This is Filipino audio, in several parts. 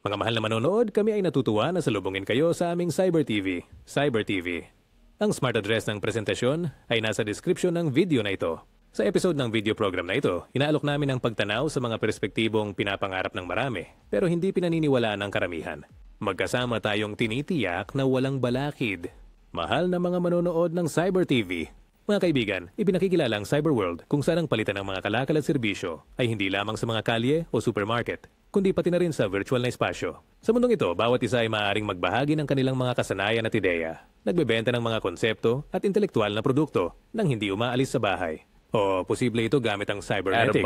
Mga mahal na manonood, kami ay natutuwa na salubungin kayo sa aming Cyber TV. Cyber TV. Ang smart address ng presentasyon ay nasa description ng video na ito. Sa episode ng video program na ito, inaalok namin ang pagtanaw sa mga perspektibong pinapangarap ng marami, pero hindi pinaniniwalaan ng karamihan. Magkasama tayong tinitiyak na walang balakid. Mahal na mga manonood ng Cyber TV. Mga kaibigan, ipinakikilala ang Cyberworld kung saan ang palitan ng mga kalakal at serbisyo ay hindi lamang sa mga kalye o supermarket, kundi pati na rin sa virtual na espasyo. Sa mundong ito, bawat isa ay maaaring magbahagi ng kanilang mga kasanayan at ideya. Nagbebenta ng mga konsepto at intelektual na produkto nang hindi umaalis sa bahay. O posible ito gamit ang cybernetics.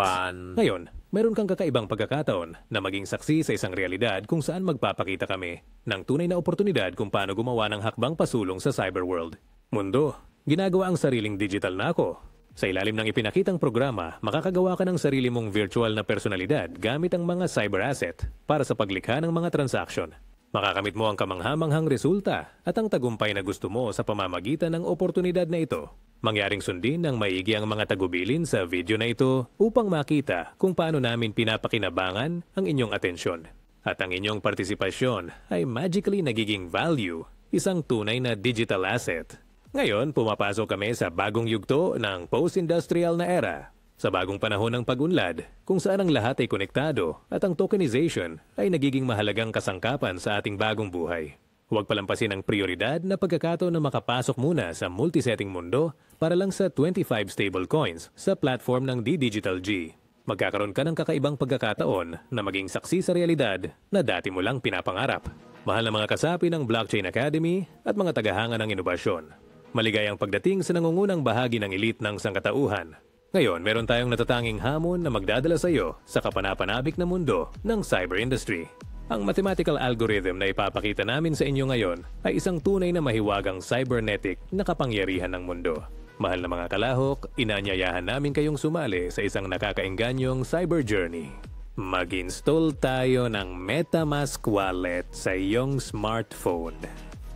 Ngayon, meron kang kakaibang pagkakataon na maging saksi sa isang realidad kung saan magpapakita kami ng tunay na oportunidad kung paano gumawa ng hakbang pasulong sa cyberworld. Mundo, ginagawa ang sariling digital na ako. Sa ilalim ng ipinakitang programa, makakagawa ka ng sarili mong virtual na personalidad gamit ang mga cyber asset para sa paglikha ng mga transaksyon. Makakamit mo ang kamanghamanghang resulta at ang tagumpay na gusto mo sa pamamagitan ng oportunidad na ito. Mangyaring sundin ng maigi ang mga tagubilin sa video na ito upang makita kung paano namin pinapakinabangan ang inyong atensyon. At ang inyong partisipasyon ay magically nagiging value, isang tunay na digital asset. Ngayon, pumapasok kami sa bagong yugto ng post-industrial na era. Sa bagong panahon ng pag-unlad, kung saan ang lahat ay konektado at ang tokenization ay nagiging mahalagang kasangkapan sa ating bagong buhay. Huwag palampasin ang prioridad na pagkakataon na makapasok muna sa multisetting mundo para lang sa 25 stablecoins sa platform ng D-Digital G. Magkakaroon ka ng kakaibang pagkakataon na maging saksi sa realidad na dati mo lang pinapangarap. Mahal na mga kasapi ng Blockchain Academy at mga tagahanga ng inobasyon. Maligayang pagdating sa nangungunang bahagi ng elite ng sangkatauhan. Ngayon, meron tayong natatanging hamon na magdadala sa iyo sa kapanapanabik na mundo ng cyber industry. Ang mathematical algorithm na ipapakita namin sa inyo ngayon ay isang tunay na mahiwagang cybernetic na kapangyarihan ng mundo. Mahal na mga kalahok, inaanyayahan namin kayong sumali sa isang nakakaingganyong cyber journey. Mag-install tayo ng MetaMask wallet sa iyong smartphone.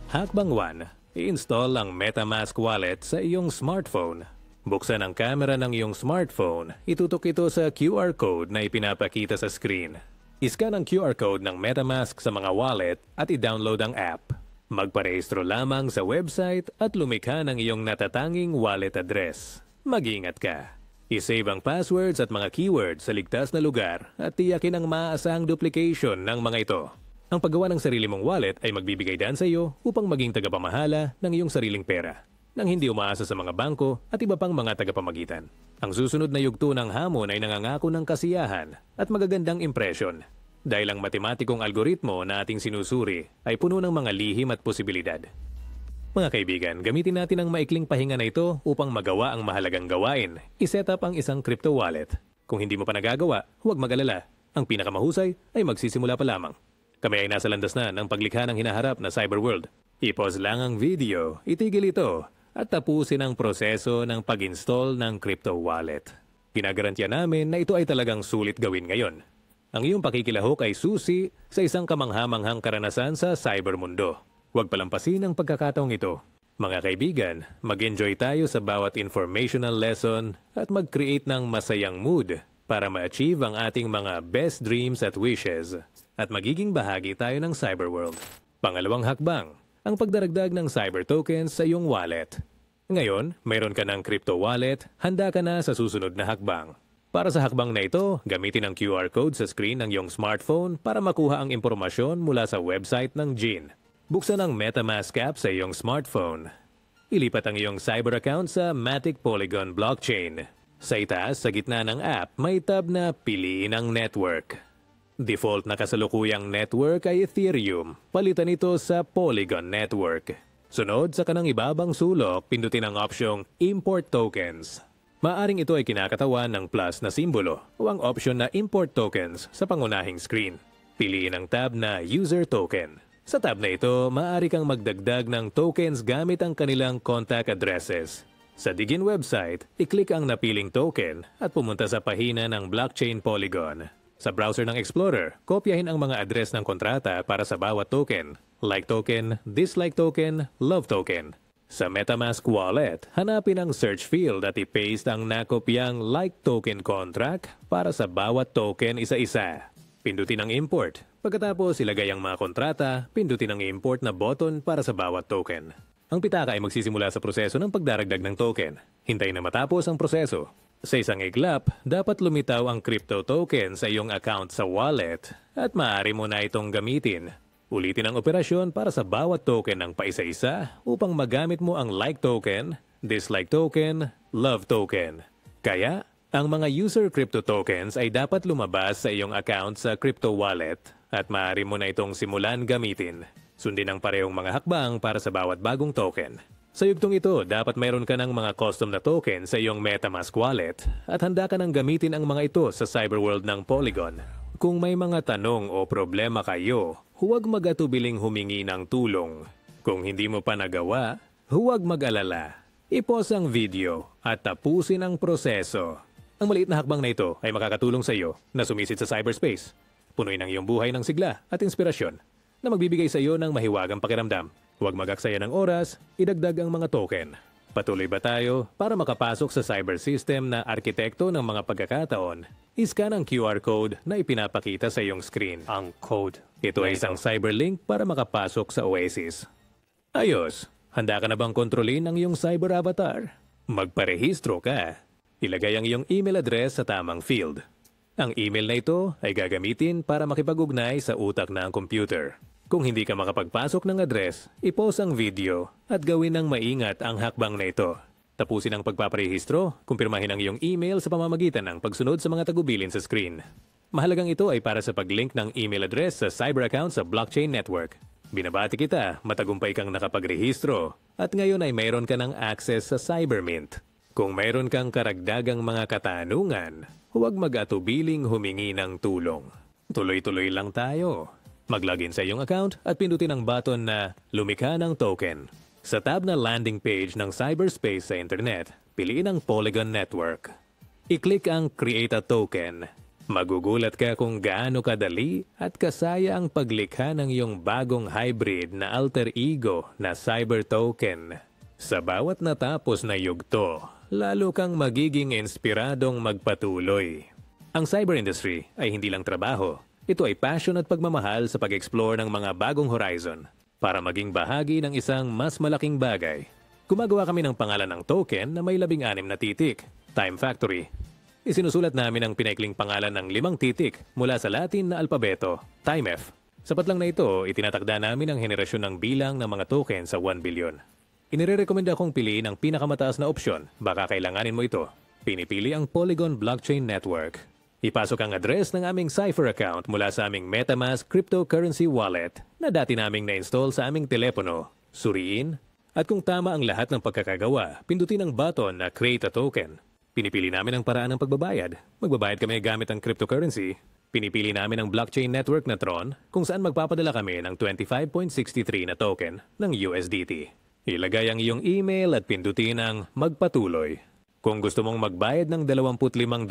Hakbang 1. I-install ang MetaMask wallet sa iyong smartphone. Buksan ang camera ng iyong smartphone. Itutok ito sa QR code na ipinapakita sa screen. I-scan ang QR code ng MetaMask sa mga wallet at i-download ang app. Magparehistro lamang sa website at lumikha ng iyong natatanging wallet address. Mag-ingat ka. I-save ang passwords at mga keywords sa ligtas na lugar at tiyakin ang maaasahang duplication ng mga ito. Ang paggawa ng sarili mong wallet ay magbibigay daan sa iyo upang maging tagapamahala ng iyong sariling pera, nang hindi umaasa sa mga bangko at iba pang mga tagapamagitan. Ang susunod na yugto ng hamon ay nangangako ng kasiyahan at magagandang impresyon, dahil ang matematikong algoritmo na ating sinusuri ay puno ng mga lihim at posibilidad. Mga kaibigan, gamitin natin ang maikling pahinga na ito upang magawa ang mahalagang gawain. I-set up ang isang crypto wallet. Kung hindi mo pa nagagawa, huwag mag-alala. Ang pinakamahusay ay magsisimula pa lamang. Kami ay nasa landas na ng paglikha ng hinaharap na cyberworld. I-pause lang ang video, itigil ito, at tapusin ang proseso ng pag-install ng crypto wallet. Ginagarantiya namin na ito ay talagang sulit gawin ngayon. Ang iyong pakikilahok ay susi sa isang kamanghamanghang karanasan sa cybermundo. Huwag palampasin ang pagkakataong ito. Mga kaibigan, mag-enjoy tayo sa bawat informational lesson at mag-create ng masayang mood para ma-achieve ang ating mga best dreams at wishes. At magiging bahagi tayo ng cyberworld. Pangalawang hakbang, ang pagdaragdag ng cyber tokens sa iyong wallet. Ngayon, mayroon ka ng crypto wallet, handa ka na sa susunod na hakbang. Para sa hakbang na ito, gamitin ang QR code sa screen ng iyong smartphone para makuha ang impormasyon mula sa website ng Gin. Buksan ang MetaMask app sa iyong smartphone. Ilipat ang iyong cyber account sa Matic Polygon blockchain. Sa itaas, sa gitna ng app, may tab na Piliin ang Network. Default na kasalukuyang network ay Ethereum. Palitan ito sa Polygon Network. Sunod sa kanang ibabang sulok, pindutin ang opsyong Import Tokens. Maaring ito ay kinakatawan ng plus na simbolo o ang opsyon na Import Tokens sa pangunahing screen. Piliin ang tab na User Token. Sa tab na ito, maaari kang magdagdag ng tokens gamit ang kanilang contact addresses. Sa Digin website, i-click ang napiling token at pumunta sa pahina ng Blockchain Polygon. Sa browser ng Explorer, kopyahin ang mga address ng kontrata para sa bawat token. Like token, dislike token, love token. Sa MetaMask wallet, hanapin ang search field at i-paste ang nakopyang like token contract para sa bawat token isa-isa. Pindutin ang import. Pagkatapos ilagay ang mga kontrata, pindutin ang i-import na button para sa bawat token. Ang pitaka ay magsisimula sa proseso ng pagdaragdag ng token. Hintayin na matapos ang proseso. Sa isang iglap, dapat lumitaw ang crypto token sa iyong account sa wallet at maaari mo na itong gamitin. Ulitin ang operasyon para sa bawat token ng paisa-isa upang magamit mo ang like token, dislike token, love token. Kaya, ang mga user crypto tokens ay dapat lumabas sa iyong account sa crypto wallet at maaari mo na itong simulan gamitin. Sundin ang parehong mga hakbang para sa bawat bagong token. Sa yugtong ito, dapat mayroon ka ng mga custom na token sa iyong MetaMask wallet at handa ka nang gamitin ang mga ito sa cyberworld ng Polygon. Kung may mga tanong o problema kayo, huwag mag-atubiling humingi ng tulong. Kung hindi mo pa nagawa, huwag mag-alala. I-pause ang video at tapusin ang proseso. Ang maliit na hakbang na ito ay makakatulong sa iyo na sumisid sa cyberspace. Punuin ang iyong buhay ng sigla at inspirasyon na magbibigay sa iyo ng mahiwagang pakiramdam. Huwag mag-aksaya ng oras, idagdag ang mga token. Patuloy ba tayo para makapasok sa cyber system na arkitekto ng mga pagkakataon? I-scan ang QR code na ipinapakita sa iyong screen. Ang code. Ito ay isang cyberlink para makapasok sa Oasis. Ayos! Handa ka na bang kontrolin ang iyong cyber avatar? Magparehistro ka. Ilagay ang iyong email address sa tamang field. Ang email na ito ay gagamitin para makipag-ugnay sa utak ng computer. Kung hindi ka makapagpasok ng address, i-pause ang video at gawin ng maingat ang hakbang na ito. Tapusin ang pagpaparehistro, kumpirmahin ang iyong email sa pamamagitan ng pagsunod sa mga tagubilin sa screen. Mahalagang ito ay para sa pag-link ng email address sa cyber account sa blockchain network. Binabati kita, matagumpay kang nakapagrehistro at ngayon ay mayroon ka ng access sa Cybermint. Kung mayroon kang karagdagang mga katanungan, huwag mag-atubiling humingi ng tulong. Tuloy-tuloy lang tayo. Mag-login sa iyong account at pindutin ang button na Lumikha ng Token. Sa tab na landing page ng cyberspace sa internet, piliin ang Polygon Network. I-click ang Create a Token. Magugulat ka kung gaano kadali at kasaya ang paglikha ng iyong bagong hybrid na alter ego na cyber token. Sa bawat natapos na yugto, lalo kang magiging inspiradong magpatuloy. Ang cyber industry ay hindi lang trabaho. Ito ay passion at pagmamahal sa pag-explore ng mga bagong horizon para maging bahagi ng isang mas malaking bagay. Gumagawa kami ng pangalan ng token na may 16 na titik, Time Factory. Isinusulat namin ang pinaikling pangalan ng 5 titik mula sa Latin na alpabeto, TimeF. Sapat lang na ito, itinatakda namin ang henerasyon ng bilang ng mga token sa 1 billion. Inirekomenda kong piliin ang pinakamataas na opsyon, baka kailanganin mo ito. Pinipili ang Polygon Blockchain Network. Ipasok ang address ng aming Cypher account mula sa aming MetaMask cryptocurrency wallet na dati naming na-install sa aming telepono. Suriin, at kung tama ang lahat ng pagkakagawa, pindutin ang button na Create a Token. Pinipili namin ang paraan ng pagbabayad. Magbabayad kami gamit ang cryptocurrency. Pinipili namin ang blockchain network na Tron kung saan magpapadala kami ng 25.63 na token ng USDT. Ilagay ang iyong email at pindutin ang Magpatuloy. Kung gusto mong magbayad ng $25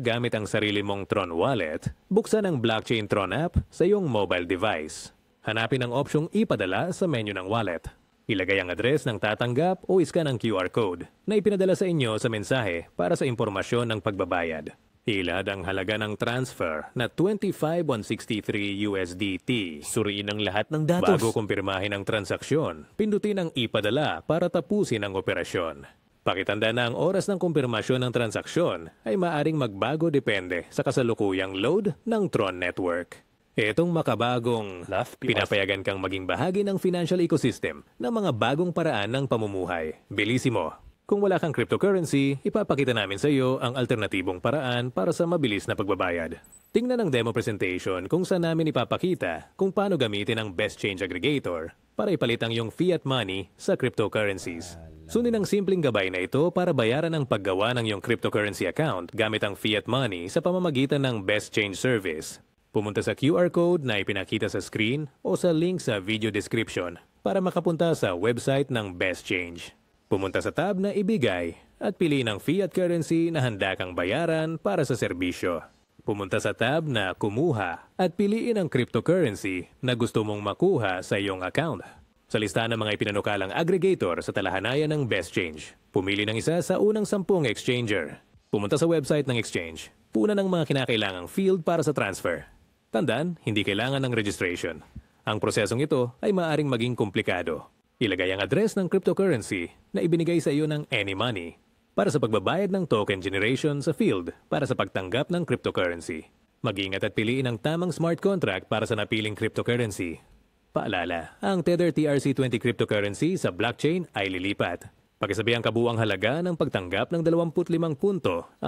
gamit ang sarili mong Tron wallet, buksan ang blockchain Tron app sa iyong mobile device. Hanapin ang opsyong ipadala sa menu ng wallet. Ilagay ang address ng tatanggap o iskan ang QR code na ipinadala sa inyo sa mensahe para sa impormasyon ng pagbabayad. Ilad ang halaga ng transfer na 25.163 USDT. Suriin ang lahat ng datos. Bago kumpirmahin ang transaksyon, pindutin ang ipadala para tapusin ang operasyon. Pakitanda na ang oras ng kumpirmasyon ng transaksyon ay maaring magbago depende sa kasalukuyang load ng Tron Network. Itong makabagong pinapayagan kang maging bahagi ng financial ecosystem ng mga bagong paraan ng pamumuhay. Bilisimo! Kung wala kang cryptocurrency, ipapakita namin sa iyo ang alternatibong paraan para sa mabilis na pagbabayad. Tingnan ang demo presentation kung saan namin ipapakita kung paano gamitin ang Best Change Aggregator para ipalit ang iyong fiat money sa cryptocurrencies. Sundin ang simpleng gabay na ito para bayaran ang paggawa ng iyong cryptocurrency account gamit ang fiat money sa pamamagitan ng Best Change Service. Pumunta sa QR code na ipinakita sa screen o sa link sa video description para makapunta sa website ng Best Change. Pumunta sa tab na Ibigay at piliin ang fiat currency na handa kang bayaran para sa serbisyo. Pumunta sa tab na Kumuha at piliin ang cryptocurrency na gusto mong makuha sa iyong account. Sa listahan ng mga ipinanukalang aggregator sa talahanayan ng Best Change, pumili ng isa sa unang 10 exchanger. Pumunta sa website ng exchange. Puna ng mga kinakailangang field para sa transfer. Tandaan, hindi kailangan ng registration. Ang prosesong ito ay maaaring maging komplikado. Ilagay ang address ng cryptocurrency na ibinigay sa iyo ng AnyMoney para sa pagbabayad ng token generation sa field para sa pagtanggap ng cryptocurrency. Mag-ingat at piliin ang tamang smart contract para sa napiling cryptocurrency. Paalala, ang Tether TRC20 cryptocurrency sa blockchain ay lilipat. Pakisabi ang kabuuang halaga ng pagtanggap ng 25.63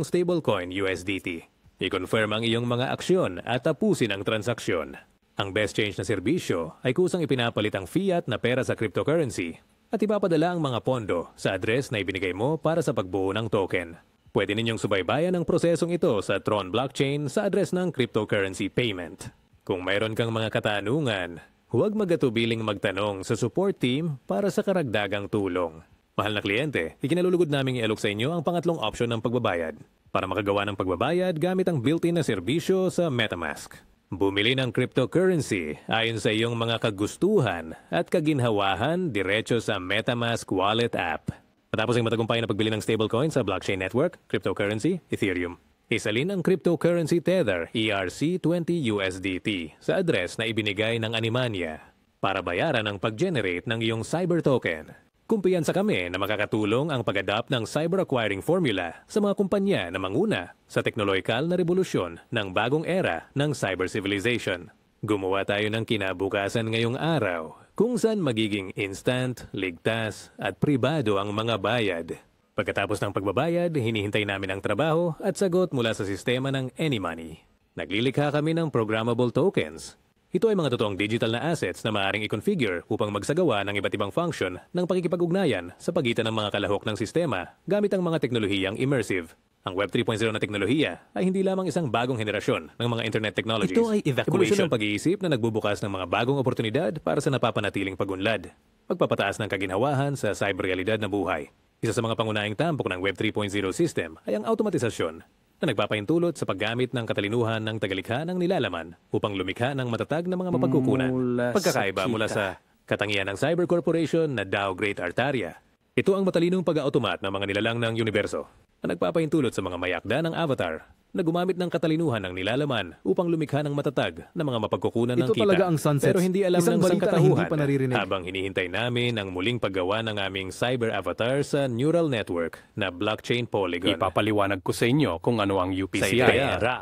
stablecoin USDT. I-confirm ang iyong mga aksyon at tapusin ang transaksyon. Ang best change na serbisyo ay kusang ipinapalit ang fiat na pera sa cryptocurrency at ipapadala ang mga pondo sa address na ibinigay mo para sa pagbuo ng token. Pwede ninyong subaybayan ang prosesong ito sa Tron blockchain sa address ng cryptocurrency payment. Kung mayroon kang mga katanungan, huwag magatubiling magtanong sa support team para sa karagdagang tulong. Mahal na kliyente, ikinalulugod naming ialok sa inyo ang pangatlong option ng pagbabayad para makagawa ng pagbabayad gamit ang built-in na serbisyo sa MetaMask. Bumili ng cryptocurrency ayon sa iyong mga kagustuhan at kaginhawahan diretso sa MetaMask Wallet app. Matapos ang matagumpay na pagbili ng stablecoin sa blockchain network, cryptocurrency, Ethereum, isalin ang cryptocurrency Tether ERC20 USDT sa address na ibinigay ng Animania para bayaran ang pag-generate ng iyong cyber token. Kumpiyansa kami na makakatulong ang pag-adapt ng cyber acquiring formula sa mga kumpanya na manguna sa teknolohikal na revolusyon ng bagong era ng cyber civilization. Gumawa tayo ng kinabukasan ngayong araw kung saan magiging instant, ligtas at pribado ang mga bayad. Pagkatapos ng pagbabayad, hinihintay namin ang trabaho at sagot mula sa sistema ng AnyMoney. Naglilikha kami ng programmable tokens. Ito ay mga totoong digital na assets na maaaring i-configure upang magsagawa ng iba't ibang function ng pakikipag-ugnayan sa pagitan ng mga kalahok ng sistema gamit ang mga teknolohiyang immersive. Ang Web 3.0 na teknolohiya ay hindi lamang isang bagong henerasyon ng mga internet technologies. Ito ay evacuation. Evolusyon ng pag-iisip na nagbubukas ng mga bagong oportunidad para sa napapanatiling pagunlad. Pagpapataas ng kaginhawahan sa cyber-realidad na buhay. Isa sa mga pangunahing tampok ng Web 3.0 system ay ang automatisasyon na nagpapahintulot sa paggamit ng katalinuhan ng tagalikha ng nilalaman upang lumikha ng matatag na mga mapagkukunan. Pagkakaiba mula sa katangian ng Cyber Corporation na Dow Great Artaria. Ito ang matalinong pag-automat ng mga nilalang ng universo na nagpapahintulot sa mga mayakda ng avatar na gumamit ng katalinuhan ng nilalaman upang lumikha ng matatag na mga mapagkukunan ng Ito kita. talaga ang sunsets. Pero hindi alam Isang ng balita na hindi sangkatauhan pa naririnig. habang hinihintay namin ang muling paggawa ng aming cyber avatar sa neural network na blockchain polygon. Ipapaliwanag ko sa inyo kung ano ang UPCI. Sa ideya. Pera.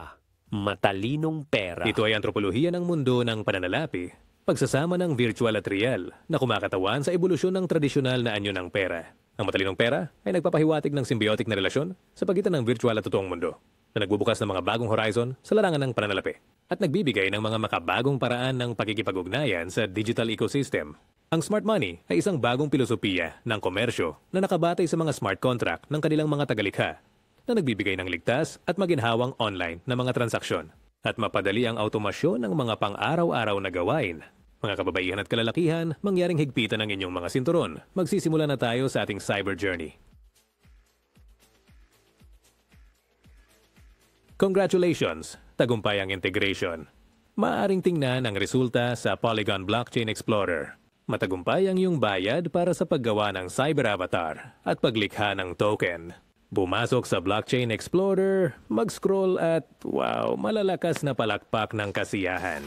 Matalinong pera. Ito ay antropolohiya ng mundo ng pananalapi, pagsasama ng virtual at real na kumakatawan sa ebolusyon ng tradisyonal na anyo ng pera. Ang matalinong pera ay nagpapahiwatig ng symbiotic na relasyon sa pagitan ng virtual at totoong mundo na nagbubukas ng mga bagong horizon sa larangan ng pananalapi at nagbibigay ng mga makabagong paraan ng pakikipag-ugnayan sa digital ecosystem. Ang smart money ay isang bagong pilosopiya ng komersyo na nakabatay sa mga smart contract ng kanilang mga tagalikha na nagbibigay ng ligtas at maginhawang online na mga transaksyon at mapadali ang automasyon ng mga pang-araw-araw na gawain. Mga kababaihan at kalalakihan, mangyaring higpitan ng inyong mga sinturon. Magsisimula na tayo sa ating cyber journey. Congratulations! Tagumpay ang integration. Maaring tingnan ang resulta sa Polygon Blockchain Explorer. Matagumpay ang iyong bayad para sa paggawa ng cyber avatar at paglikha ng token. Bumasok sa Blockchain Explorer, mag-scroll at wow, malalakas na palakpak ng kasiyahan.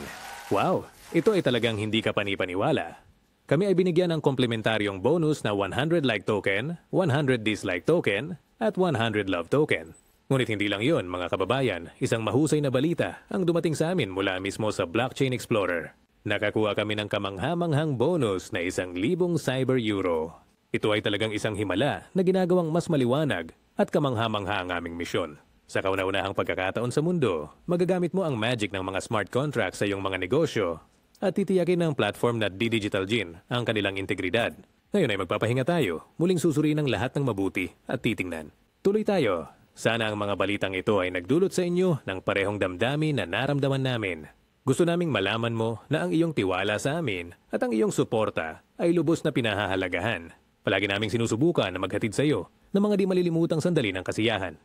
Wow, ito ay talagang hindi ka panipaniwala. Kami ay binigyan ng komplementaryong bonus na 100 like token, 100 dislike token, at 100 love token. Ngunit hindi lang yon, mga kababayan, isang mahusay na balita ang dumating sa amin mula mismo sa Blockchain Explorer. Nakakuha kami ng kamanghamanghang bonus na 1,000 cyber euro. Ito ay talagang isang himala na ginagawang mas maliwanag at kamanghamangha ang aming misyon. Sa kauna-unahang pagkakataon sa mundo, magagamit mo ang magic ng mga smart contracts sa iyong mga negosyo at titiyakin ng platform na Digital Gin ang kanilang integridad. Ngayon ay magpapahinga tayo, muling susuriin ang lahat ng mabuti at titingnan. Tuloy tayo. Sana ang mga balitang ito ay nagdulot sa inyo ng parehong damdamin na naramdaman namin. Gusto naming malaman mo na ang iyong tiwala sa amin at ang iyong suporta ay lubos na pinahahalagahan. Palagi naming sinusubukan na maghatid sa iyo ng mga di malilimutang sandali ng kasiyahan.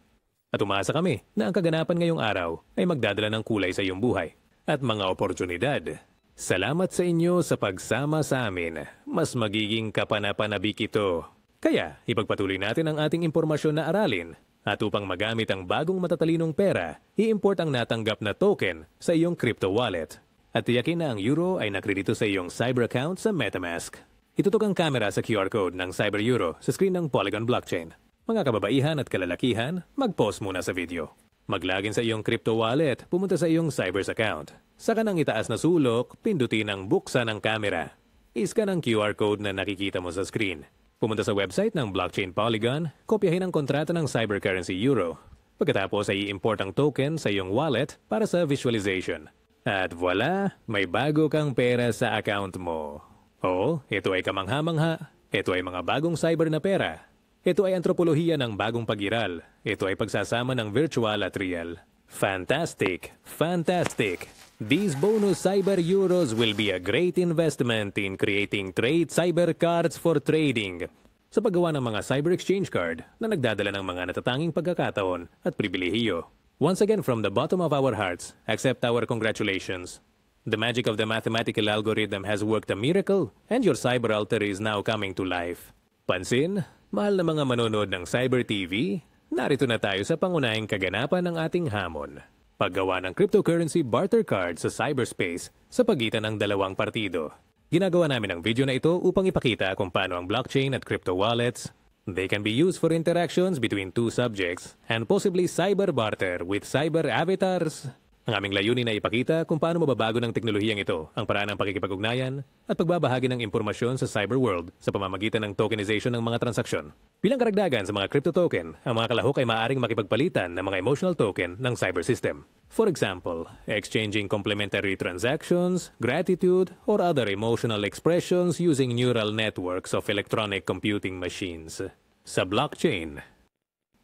At umasa kami na ang kaganapan ngayong araw ay magdadala ng kulay sa iyong buhay at mga oportunidad. Salamat sa inyo sa pagsama sa amin. Mas magiging kapanapanabik ito. Kaya ipagpatuloy natin ang ating impormasyon na aralin At upang magamit ang bagong matatalinong pera, i-import ang natanggap na token sa iyong crypto wallet. At tiyakin na ang euro ay nakredito sa iyong Cyber account sa MetaMask. Itutok ang camera sa QR code ng Cyber Euro sa screen ng Polygon blockchain. Mga kababaihan at kalalakihan, mag-pause muna sa video. Mag-login sa iyong crypto wallet, pumunta sa iyong Cyber's account. Sa kanang itaas na sulok, pindutin ang buksan ng camera. I-scan ang QR code na nakikita mo sa screen. Pumunta sa website ng Blockchain Polygon, kopyahin ang kontrata ng Cybercurrency Euro. Pagkatapos ay i-import ang token sa iyong wallet para sa visualization. At voila, may bago kang pera sa account mo. Oo, ito ay kamangha-mangha. Ito ay mga bagong cyber na pera. Ito ay antropolohiya ng bagong pag-iral. Ito ay pagsasama ng virtual at real. Fantastic! Fantastic! These bonus cyber euros will be a great investment in creating trade cyber cards for trading. Sa paggawa ng mga cyber exchange card na nagdadala ng mga natatanging pagkakataon at pribilehiyo. Once again, from the bottom of our hearts, accept our congratulations. The magic of the mathematical algorithm has worked a miracle and your cyber altar is now coming to life. Pansin, mahal na mga manonood ng Cyber TV, narito na tayo sa pangunahing kaganapan ng ating hamon. Paggawa ng cryptocurrency barter card sa cyberspace sa pagitan ng dalawang partido. Ginagawa namin ang video na ito upang ipakita kung paano ang blockchain at crypto wallets, they can be used for interactions between two subjects and possibly cyber barter with cyber avatars. Ang aming layunin ay ipakita kung paano mababago ng teknolohiyang ito ang paraan ng pakikipag-ugnayan at pagbabahagi ng impormasyon sa cyber world sa pamamagitan ng tokenization ng mga transaksyon. Bilang karagdagan sa mga crypto token, ang mga kalahok ay maaaring makipagpalitan ng mga emotional token ng cyber system. For example, exchanging complementary transactions, gratitude, or other emotional expressions using neural networks of electronic computing machines. Sa blockchain.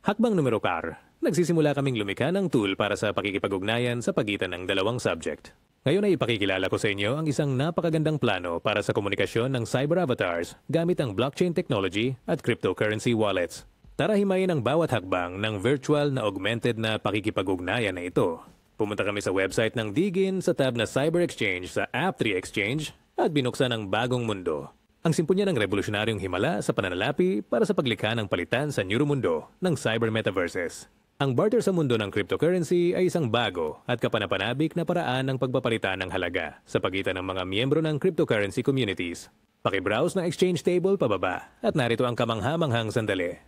Hakbang numero 4. Nagsisimula kaming lumikha ng tool para sa pakikipag-ugnayan sa pagitan ng dalawang subject. Ngayon ay ipakikilala ko sa inyo ang isang napakagandang plano para sa komunikasyon ng cyber avatars gamit ang blockchain technology at cryptocurrency wallets. Tara himayin ang bawat hakbang ng virtual na augmented na pakikipag-ugnayan na ito. Pumunta kami sa website ng Digin sa tab na Cyber Exchange sa App3 Exchange at binuksan ang bagong mundo. Ang simpunya ng revolusyonaryong himala sa pananalapi para sa paglikha ng palitan sa neuromundo ng cyber metaverses. Ang barter sa mundo ng cryptocurrency ay isang bago at kapanapanabik na paraan ng pagpapalitan ng halaga sa pagitan ng mga miyembro ng cryptocurrency communities. Pakibrowse ng exchange table pababa at narito ang kamangha-manghang sandali.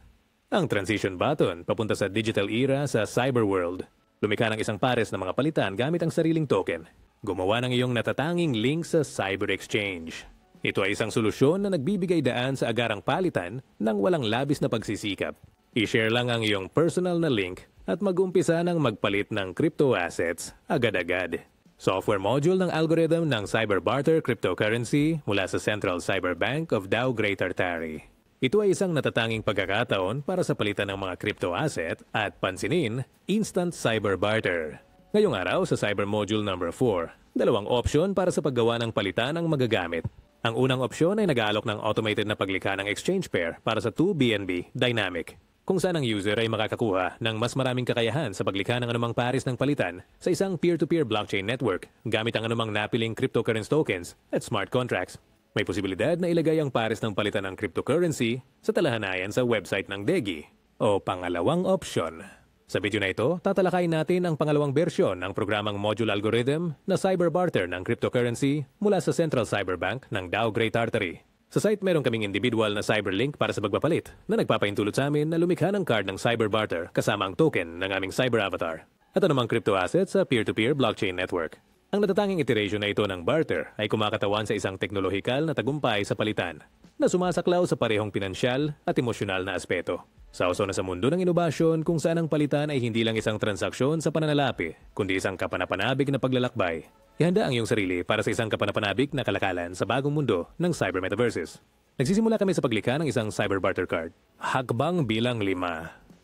Ang transition button papunta sa digital era sa cyber world. Lumikha ng isang pares ng mga palitan gamit ang sariling token. Gumawa ng iyong natatanging link sa cyber exchange. Ito ay isang solusyon na nagbibigay daan sa agarang palitan ng walang labis na pagsisikap. I-share lang ang iyong personal na link at mag-umpisa ng magpalit ng crypto assets agad-agad. Software module ng algorithm ng Cyber Barter Cryptocurrency mula sa Central Cyber Bank of Dow Great Tartary. Ito ay isang natatanging pagkakataon para sa palitan ng mga crypto asset at pansinin, instant cyber barter. Ngayong araw sa Cyber Module number 4, dalawang opsyon para sa paggawa ng palitan ng magagamit. Ang unang opsyon ay nag-aalok ng automated na paglikha ng exchange pair para sa 2BNB Dynamic, kung saan ang user ay makakakuha ng mas maraming kakayahan sa paglikha ng anumang pares ng palitan sa isang peer-to-peer blockchain network gamit ang anumang napiling cryptocurrency tokens at smart contracts. May posibilidad na ilagay ang pares ng palitan ng cryptocurrency sa talahanayan sa website ng DEGI o pangalawang opsyon. Sa video na ito, tatalakayin natin ang pangalawang bersyon ng programang module algorithm na cyber barter ng cryptocurrency mula sa Central Cyber Bank ng Dow Great Tartary. Sa site, meron kaming individual na cyberlink para sa pagpapalit na nagpapaintulot sa amin na lumikha ng card ng cyber barter kasama ang token ng aming cyber avatar at anumang crypto asset sa peer-to-peer blockchain network. Ang natatanging iteration na ito ng barter ay kumakatawan sa isang teknolohikal na tagumpay sa palitan na sumasaklaw sa parehong pinansyal at emosyonal na aspeto. Sausaw na sa mundo ng inobasyon kung saan ang palitan ay hindi lang isang transaksyon sa pananalapi, kundi isang kapanapanabik na paglalakbay. Ihanda ang iyong sarili para sa isang kapanapanabik na kalakalan sa bagong mundo ng cyber metaverses. Nagsisimula kami sa paglikha ng isang cyber barter card. Hakbang bilang 5.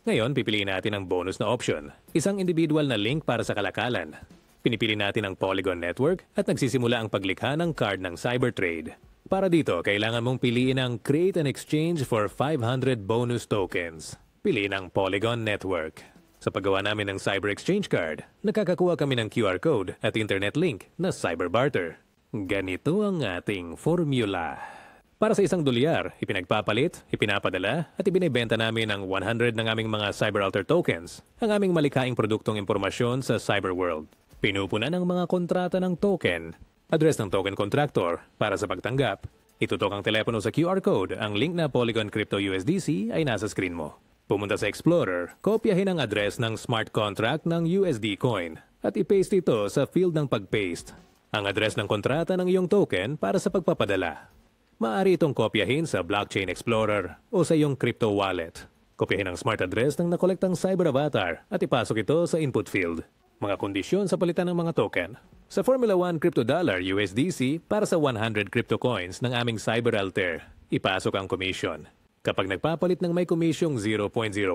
Ngayon, pipiliin natin ang bonus na option. Isang individual na link para sa kalakalan. Pinipili natin ang Polygon Network at nagsisimula ang paglikha ng card ng Cybertrade. Para dito, kailangan mong piliin ang Create an Exchange for 500 bonus tokens. Piliin ang Polygon Network. Sa paggawa namin ng Cyber Exchange Card, nakakakuha kami ng QR code at internet link na Cyber Barter. Ganito ang ating formula. Para sa $1, ipinagpapalit, ipinapadala at ibinibenta namin ng 100 ng aming mga CyberAlter tokens, ang aming malikhaing produktong impormasyon sa Cyberworld. Pinupuna ng mga kontrata ng token, address ng token contractor para sa pagtanggap. Itutok ang telepono sa QR code, ang link na Polygon Crypto USDC ay nasa screen mo. Pumunta sa Explorer, kopyahin ang address ng smart contract ng USD coin at i-paste ito sa field ng pag-paste. Ang address ng kontrata ng iyong token para sa pagpapadala. Maaari itong kopyahin sa Blockchain Explorer o sa iyong crypto wallet. Kopyahin ang smart address ng nakolektang cyber avatar at ipasok ito sa input field. Mga kondisyon sa palitan ng mga token. Sa Formula 1 Crypto Dollar USDC para sa 100 crypto coins ng aming CyberAlter, ipasok ang commission. Kapag nagpapalit ng may komisyong 0.01%,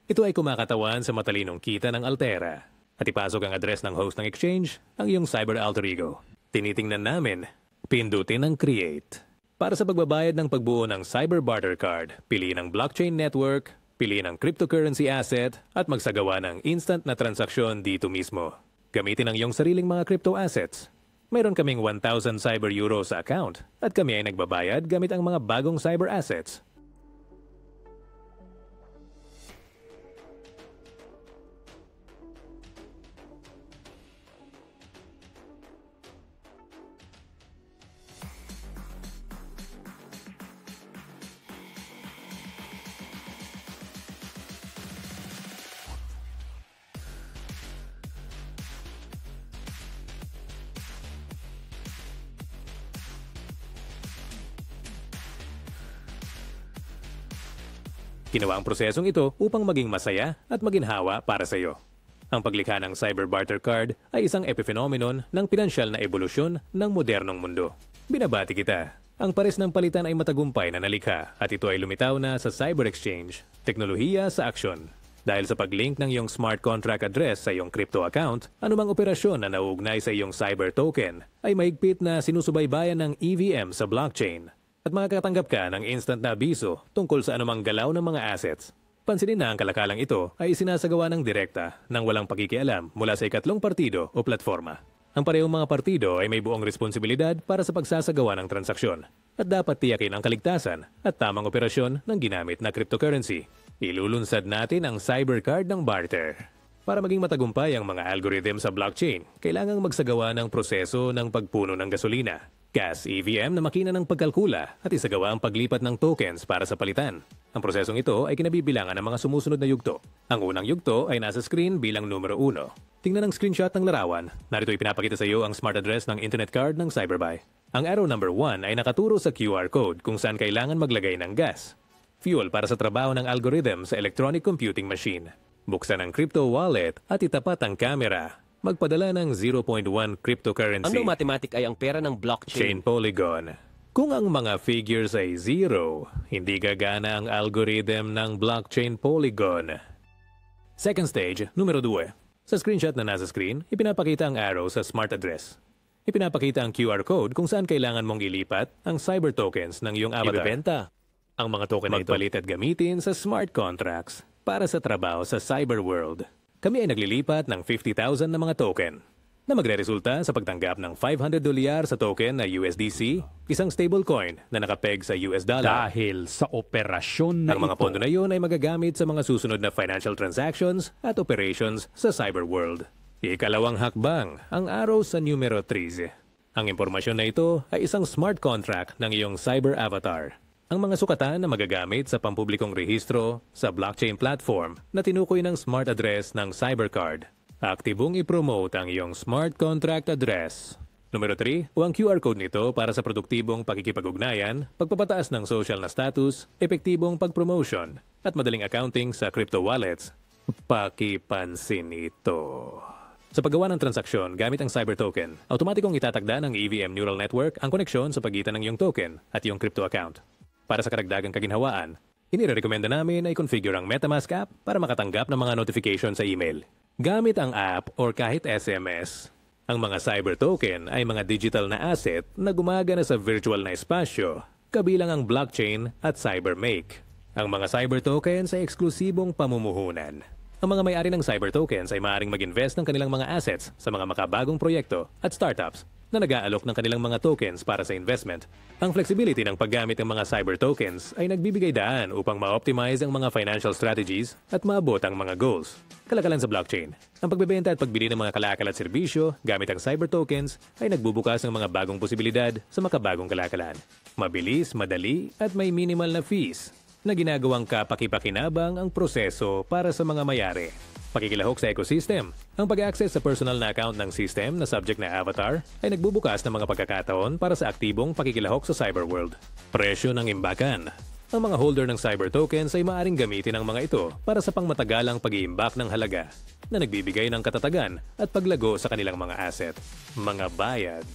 ito ay kumakatawan sa matalinong kita ng Altera. At ipasok ang address ng host ng exchange, ang iyong CyberAlter Ego. Tinitingnan namin. Pindutin ang Create. Para sa pagbabayad ng pagbuo ng Cyber Barter Card, piliin ang blockchain network, piliin ang cryptocurrency asset, at magsagawa ng instant na transaksyon dito mismo. Gamitin ang iyong sariling mga crypto assets. Mayroon kaming 1,000 Cyber Euro sa account at kami ay nagbabayad gamit ang mga bagong cyber assets. Ginawa ang prosesong ito upang maging masaya at maginhawa para sa iyo. Ang paglikha ng Cyber Barter Card ay isang epiphenomenon ng pinansyal na ebolusyon ng modernong mundo. Binabati kita. Ang pares ng palitan ay matagumpay na nalikha at ito ay lumitaw na sa cyber exchange, teknolohiya sa aksyon. Dahil sa pag-link ng iyong smart contract address sa iyong crypto account, anumang operasyon na nauugnay sa iyong cyber token ay mahigpit na sinusubaybayan ng EVM sa blockchain. At makakatanggap ka ng instant na abiso tungkol sa anumang galaw ng mga assets. Pansinin na ang kalakalang ito ay isinasagawa ng direkta nang walang pakikialam mula sa ikatlong partido o platforma. Ang parehong mga partido ay may buong responsibilidad para sa pagsasagawa ng transaksyon at dapat tiyakin ang kaligtasan at tamang operasyon ng ginamit na cryptocurrency. Ilulunsad natin ang cybercard ng barter. Para maging matagumpay ang mga algorithm sa blockchain, kailangang magsagawa ng proseso ng pagpuno ng gasolina. Gas EVM na makina ng pagkalkula at isagawa ang paglipat ng tokens para sa palitan. Ang prosesong ito ay kinabibilangan ng mga sumusunod na yugto. Ang unang yugto ay nasa screen bilang numero 1. Tingnan ang screenshot ng larawan. Narito ipinapakita sa iyo ang smart address ng internet card ng Cyberbuy. Ang arrow number 1 ay nakaturo sa QR code kung saan kailangan maglagay ng gas. Fuel para sa trabaho ng algorithm sa electronic computing machine. Buksan ang crypto wallet at itapat ang camera. Magpadala ng 0.1 cryptocurrency. Ano mathematic ay ang pera ng blockchain? Chain Polygon. Kung ang mga figures ay 0, hindi gagana ang algorithm ng blockchain Polygon. Second stage, numero 2. Sa screenshot na nasa screen, ipinapakita ang arrow sa smart address. Ipinapakita ang QR code kung saan kailangan mong ilipat ang cyber tokens ng iyong avatar. Ibebenta ang mga token na ito. Magpalit at gamitin sa smart contracts para sa trabaho sa cyberworld. Kami ay naglilipat ng 50,000 na mga token na magre-resulta sa pagtanggap ng $500 sa token na USDC, isang stablecoin na nakapeg sa US dollar. Dahil sa operasyon na Ang mga pondo na iyon ay magagamit sa mga susunod na financial transactions at operations sa cyberworld. Ikalawang hakbang, ang arrow sa numero 3. Ang impormasyon na ito ay isang smart contract ng iyong cyber avatar. Ang mga sukatan na magagamit sa pampublikong rehistro sa blockchain platform na tinukoy ng smart address ng Cybercard. Aktibong i-promote ang iyong smart contract address. Numero 3, o ang QR code nito para sa produktibong pakikipag-ugnayan, pagpapataas ng social na status, epektibong pag-promotion, at madaling accounting sa crypto wallets. Pakipansin ito. Sa paggawa ng transaksyon gamit ang cyber token, automatikong itatagda ng EVM neural network ang koneksyon sa pagitan ng iyong token at iyong crypto account. Para sa karagdagang kaginhawaan, inirekomenda namin ay configure ang MetaMask app para makatanggap ng mga notification sa email. Gamit ang app or kahit SMS, ang mga cyber token ay mga digital na asset na gumagana sa virtual na espasyo, kabilang ang blockchain at cybermake. Ang mga cyber tokens ay eksklusibong pamumuhunan. Ang mga may-ari ng cyber tokens ay maaaring mag-invest ng kanilang mga assets sa mga makabagong proyekto at startups na nag-aalok ng kanilang mga tokens para sa investment. Ang flexibility ng paggamit ng mga cyber tokens ay nagbibigay daan upang ma-optimize ang mga financial strategies at maabot ang mga goals. Kalakalan sa blockchain. Ang pagbebenta at pagbili ng mga kalakal at serbisyo gamit ang cyber tokens ay nagbubukas ng mga bagong posibilidad sa makabagong kalakalan. Mabilis, madali at may minimal na fees na ginagawang kapaki-pakinabang ang proseso para sa mga mayari. Pakikilahok sa ecosystem. Ang pag-access sa personal na account ng system na subject na avatar ay nagbubukas ng mga pagkakataon para sa aktibong pakikilahok sa cyberworld. Presyo ng imbakan. Ang mga holder ng cyber tokens ay maaaring gamitin ang mga ito para sa pangmatagalang pag-iimbak ng halaga na nagbibigay ng katatagan at paglago sa kanilang mga asset. Mga bayad.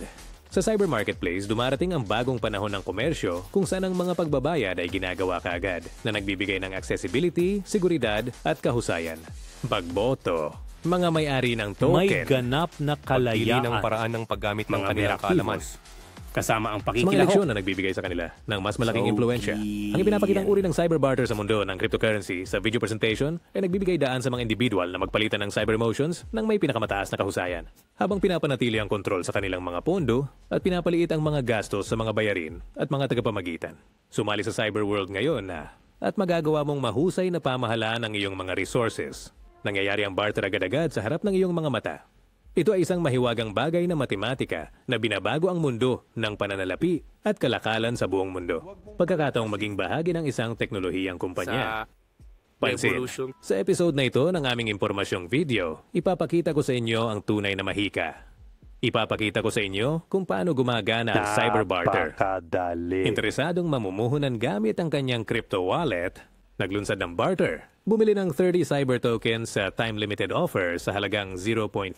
Sa cyber marketplace, dumarating ang bagong panahon ng komersyo kung saan ang mga pagbabayad ay ginagawa kaagad na nagbibigay ng accessibility, seguridad at kahusayan. Pagboto. Mga may-ari ng token. May ganap na Pagpili ng kalayaan. paraan ng paggamit ng Mga kanilang kaalaman. reactivos. Kasama ang Sa mga eleksyon pakikilahok. na nagbibigay sa kanila ng mas malaking So, impluensya. Ang ipinapakitang uri ng cyber barter sa mundo ng cryptocurrency sa video presentation ay nagbibigay daan sa mga individual na magpalitan ng cyber emotions ng may pinakamataas na kahusayan. Habang pinapanatili ang kontrol sa kanilang mga pondo at pinapaliit ang mga gastos sa mga bayarin at mga tagapamagitan. Sumali sa cyber world ngayon na at magagawa mong mahusay na pamahalaan ang iyong mga resources. Nangyayari ang barter agad-agad sa harap ng iyong mga mata. Ito ay isang mahiwagang bagay na matematika na binabago ang mundo ng pananalapi at kalakalan sa buong mundo. Pagkakataong maging bahagi ng isang teknolohiyang kumpanya. Pansin, revolution. sa episode na ito ng aming impormasyong video, ipapakita ko sa inyo ang tunay na mahika. Ipapakita ko sa inyo kung paano gumagana ang cyber barter. Napakadali. Interesadong mamumuhunan gamit ang kanyang crypto wallet, naglunsad ng barter. Bumili ng 30 cyber tokens sa time-limited offer sa halagang $0.3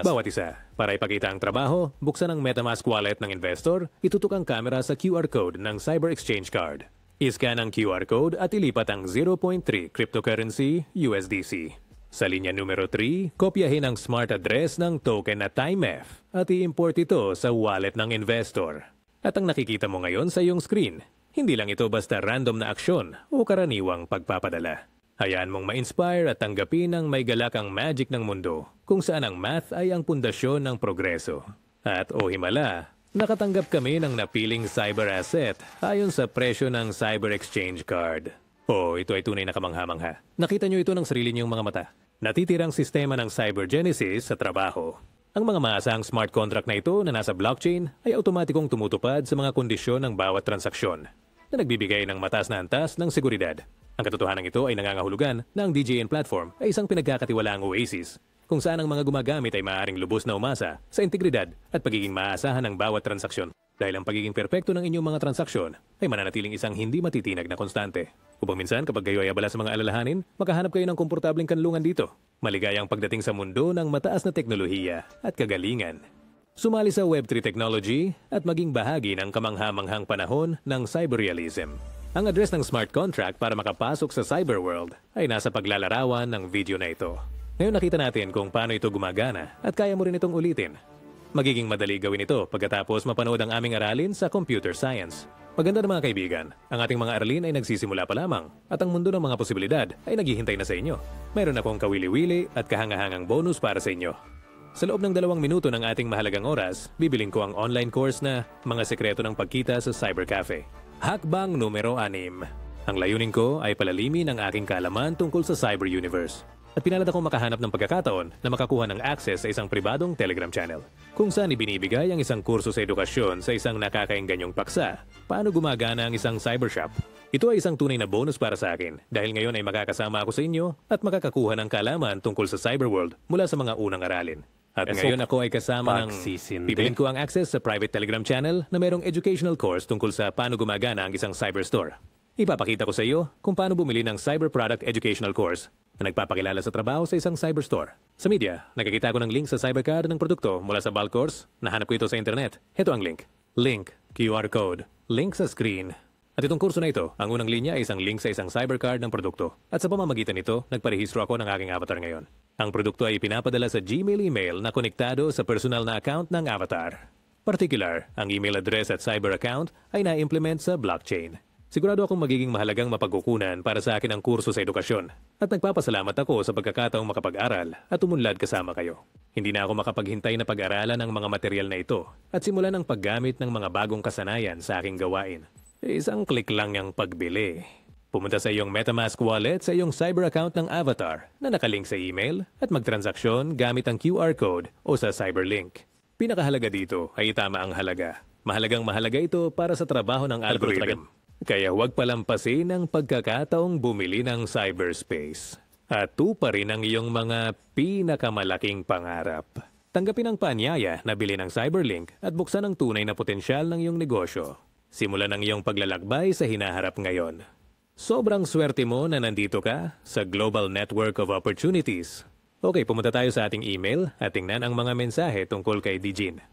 bawat isa. Para ipakita ang trabaho, buksan ang MetaMask wallet ng investor, itutok ang kamera sa QR code ng cyber exchange card. I-scan ang QR code at ilipat ang 0.3 cryptocurrency USDC. Sa linya numero 3, kopyahin ang smart address ng token na TimeF at i-import ito sa wallet ng investor. At ang nakikita mo ngayon sa iyong screen, hindi lang ito basta random na aksyon o karaniwang pagpapadala. Hayaan mong ma-inspire at tanggapin ang may galakang magic ng mundo kung saan ang math ay ang pundasyon ng progreso. At himala, nakatanggap kami ng napiling cyber asset ayon sa presyo ng cyber exchange card. Ito ay tunay na kamangha-mangha. Nakita nyo ito ng sarili niyong mga mata. Natitirang sistema ng cybergenesis sa trabaho. Ang mga maasahang smart contract na ito na nasa blockchain ay automatikong tumutupad sa mga kondisyon ng bawat transaksyon na nagbibigay ng mataas na antas ng seguridad. Ang katotohanan ito ay nangangahulugan na ang DJN platform ay isang pinagkakatiwalaang oasis kung saan ang mga gumagamit ay maaaring lubos na umasa sa integridad at pagiging maasahan ng bawat transaksyon. Dahil ang pagiging perpekto ng inyong mga transaksyon ay mananatiling isang hindi matitinag na konstante. Upang minsan kapag kayo ay abala sa mga alalahanin, makahanap kayo ng komportableng kanlungan dito. Maligayang pagdating sa mundo ng mataas na teknolohiya at kagalingan. Sumali sa Web3 technology at maging bahagi ng kamangha-manghang panahon ng cyberrealism. Ang address ng smart contract para makapasok sa cyberworld ay nasa paglalarawan ng video na ito. Ngayon nakita natin kung paano ito gumagana at kaya mo rin itong ulitin. Magiging madali gawin ito pagkatapos mapanood ang aming aralin sa computer science. Maganda na mga kaibigan, ang ating mga aralin ay nagsisimula pa lamang at ang mundo ng mga posibilidad ay naghihintay na sa inyo. Mayroon akong kawili-wili at kahangahangang bonus para sa inyo. Sa loob ng 2 minuto ng ating mahalagang oras, bibiling ko ang online course na Mga Sekreto ng Pagkita sa Cyber Cafe. Hakbang numero 6. Ang layunin ko ay palalimin ang aking kaalaman tungkol sa cyber universe. At pinalad akong makahanap ng pagkakataon na makakuha ng access sa isang pribadong Telegram channel, kung saan ibinibigay ang isang kurso sa edukasyon sa isang nakakaingganyong paksa. Paano gumagana ang isang cybershop? Ito ay isang tunay na bonus para sa akin dahil ngayon ay makakasama ako sa inyo at makakakuha ng kaalaman tungkol sa cyberworld mula sa mga unang aralin. At ngayon ako ay kasama ng bibilin ko ang access sa private Telegram channel na mayroong educational course tungkol sa paano gumagana ang isang cyberstore. Ipapakita ko sa iyo kung paano bumili ng cyber product educational course na nagpapakilala sa trabaho sa isang cyberstore. Sa media, nakikita ko ng link sa cybercard ng produkto mula sa bulk course. Nahanap ko ito sa internet. Ito ang link. Link, QR code, link sa screen. At itong kurso na ito, ang unang linya ay isang link sa isang cybercard ng produkto. At sa pamamagitan nito, nagparehistro ako ng aking avatar ngayon. Ang produkto ay pinapadala sa Gmail email na konektado sa personal na account ng avatar. Particular, ang email address at cyber account ay na-implement sa blockchain. Sigurado akong magiging mahalagang mapagkukunan para sa akin ang kurso sa edukasyon at nagpapasalamat ako sa pagkakataong makapag-aral at umunlad kasama kayo. Hindi na ako makapaghintay na pag-aralan ang mga material na ito at simulan ang paggamit ng mga bagong kasanayan sa aking gawain. Isang click lang yung pagbili. Pumunta sa iyong MetaMask wallet sa iyong cyber account ng Avatar na nakalink sa email at magtransaksyon gamit ang QR code o sa Cyberlink. Pinakahalaga dito ay tama ang halaga. Mahalagang mahalaga ito para sa trabaho ng algorithm. Kaya huwag palampasin ang pagkakataong bumili ng cyberspace. At tuparin ang iyong mga pinakamalaking pangarap. Tanggapin ang paanyaya na bili ng Cyberlink at buksan ang tunay na potensyal ng iyong negosyo. Simulan ang iyong paglalakbay sa hinaharap ngayon. Sobrang swerte mo na nandito ka sa Global Network of Opportunities. Okay, pumunta tayo sa ating email at tingnan ang mga mensahe tungkol kay Dijin.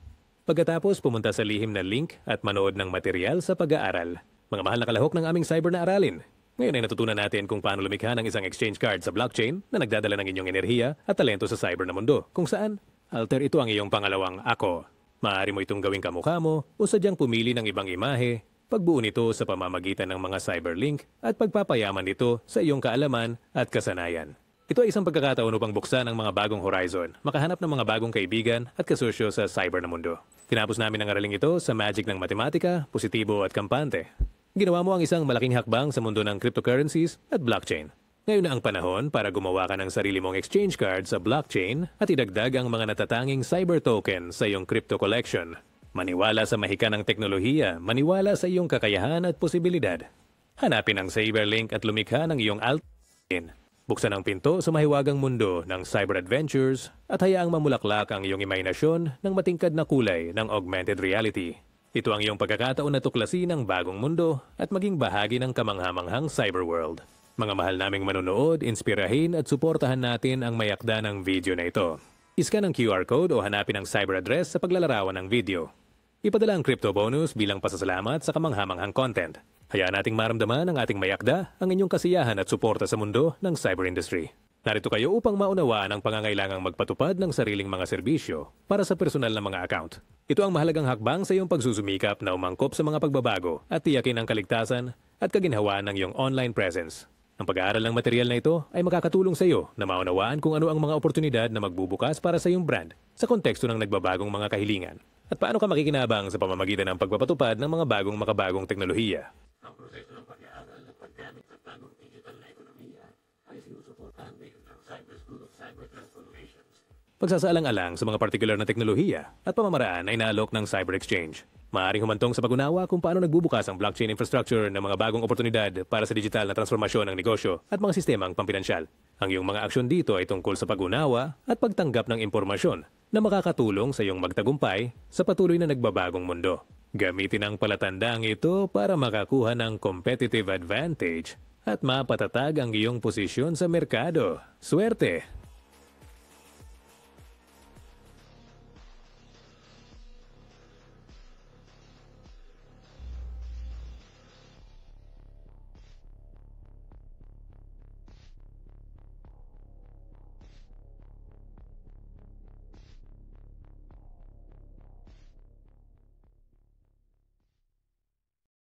Pagkatapos pumunta sa lihim na link at manood ng material sa pag-aaral. Mga mahal na kalahok ng aming cyber na aralin. Ngayon ay natutunan natin kung paano lumikha ng isang exchange card sa blockchain na nagdadala ng inyong enerhiya at talento sa cyber na mundo. Kung saan, alter ito ang iyong pangalawang ako. Maaari mo itong gawing kamukha mo o sadyang pumili ng ibang imahe, pagbuo nito sa pamamagitan ng mga cyberlink at pagpapayaman nito sa iyong kaalaman at kasanayan. Ito ay isang pagkakataon upang buksan ang mga bagong horizon, makahanap ng mga bagong kaibigan at kasosyo sa cyber na mundo. Tinapos namin ang araling ito sa magic ng matematika, positibo at kampante. Ginawa mo ang isang malaking hakbang sa mundo ng cryptocurrencies at blockchain. Ngayon na ang panahon para gumawa ka ng sarili mong exchange card sa blockchain at idagdag ang mga natatanging cyber token sa iyong crypto collection. Maniwala sa mahika ng teknolohiya, maniwala sa iyong kakayahan at posibilidad. Hanapin ang Cyberlink at lumikha ng iyong altcoin. Buksan ang pinto sa mahiwagang mundo ng cyber adventures at hayaang mamulaklak ang iyong imahinasyon ng matingkad na kulay ng augmented reality. Ito ang iyong pagkakataon na tuklasin ang bagong mundo at maging bahagi ng kamanghamanghang cyberworld. Mga mahal naming manonood, inspirahin at suportahan natin ang mayakda ng video na ito. Iscan ang QR code o hanapin ang cyber address sa paglalarawan ng video. Ipadala ang crypto bonus bilang pasasalamat sa kamanghamanghang content. Hayaan nating maramdaman ang ating mayakda, ang inyong kasiyahan at suporta sa mundo ng cyber industry. Narito kayo upang maunawaan ang pangangailangang magpatupad ng sariling mga serbisyo para sa personal na mga account. Ito ang mahalagang hakbang sa iyong pagsusumikap na umangkop sa mga pagbabago at tiyakin ang kaligtasan at kaginhawaan ng iyong online presence. Ang pag-aaral ng material na ito ay makakatulong sa iyo na maunawaan kung ano ang mga oportunidad na magbubukas para sa iyong brand sa konteksto ng nagbabagong mga kahilingan at paano ka makikinabang sa pamamagitan ng pagpapatupad ng mga makabagong teknolohiya. Ang proseso ng pag-aaral at paggamit ng bagong digital na ekonomiya ay sinusuportahan ngayon ng Cyber School of Cyber Transformations. Pagsasaalang-alang sa mga partikular na teknolohiya at pamamaraan ay naalok ng Cyber Exchange. Maaaring humantong sa pag-unawa kung paano nagbubukas ang blockchain infrastructure ng mga bagong oportunidad para sa digital na transformasyon ng negosyo at mga sistemang pampinansyal. Ang iyong mga aksyon dito ay tungkol sa pag-unawa at pagtanggap ng impormasyon na makakatulong sa iyong magtagumpay sa patuloy na nagbabagong mundo. Gamitin ang palatandang ito para makakuha ng competitive advantage at mapatatag ang iyong posisyon sa merkado. Swerte!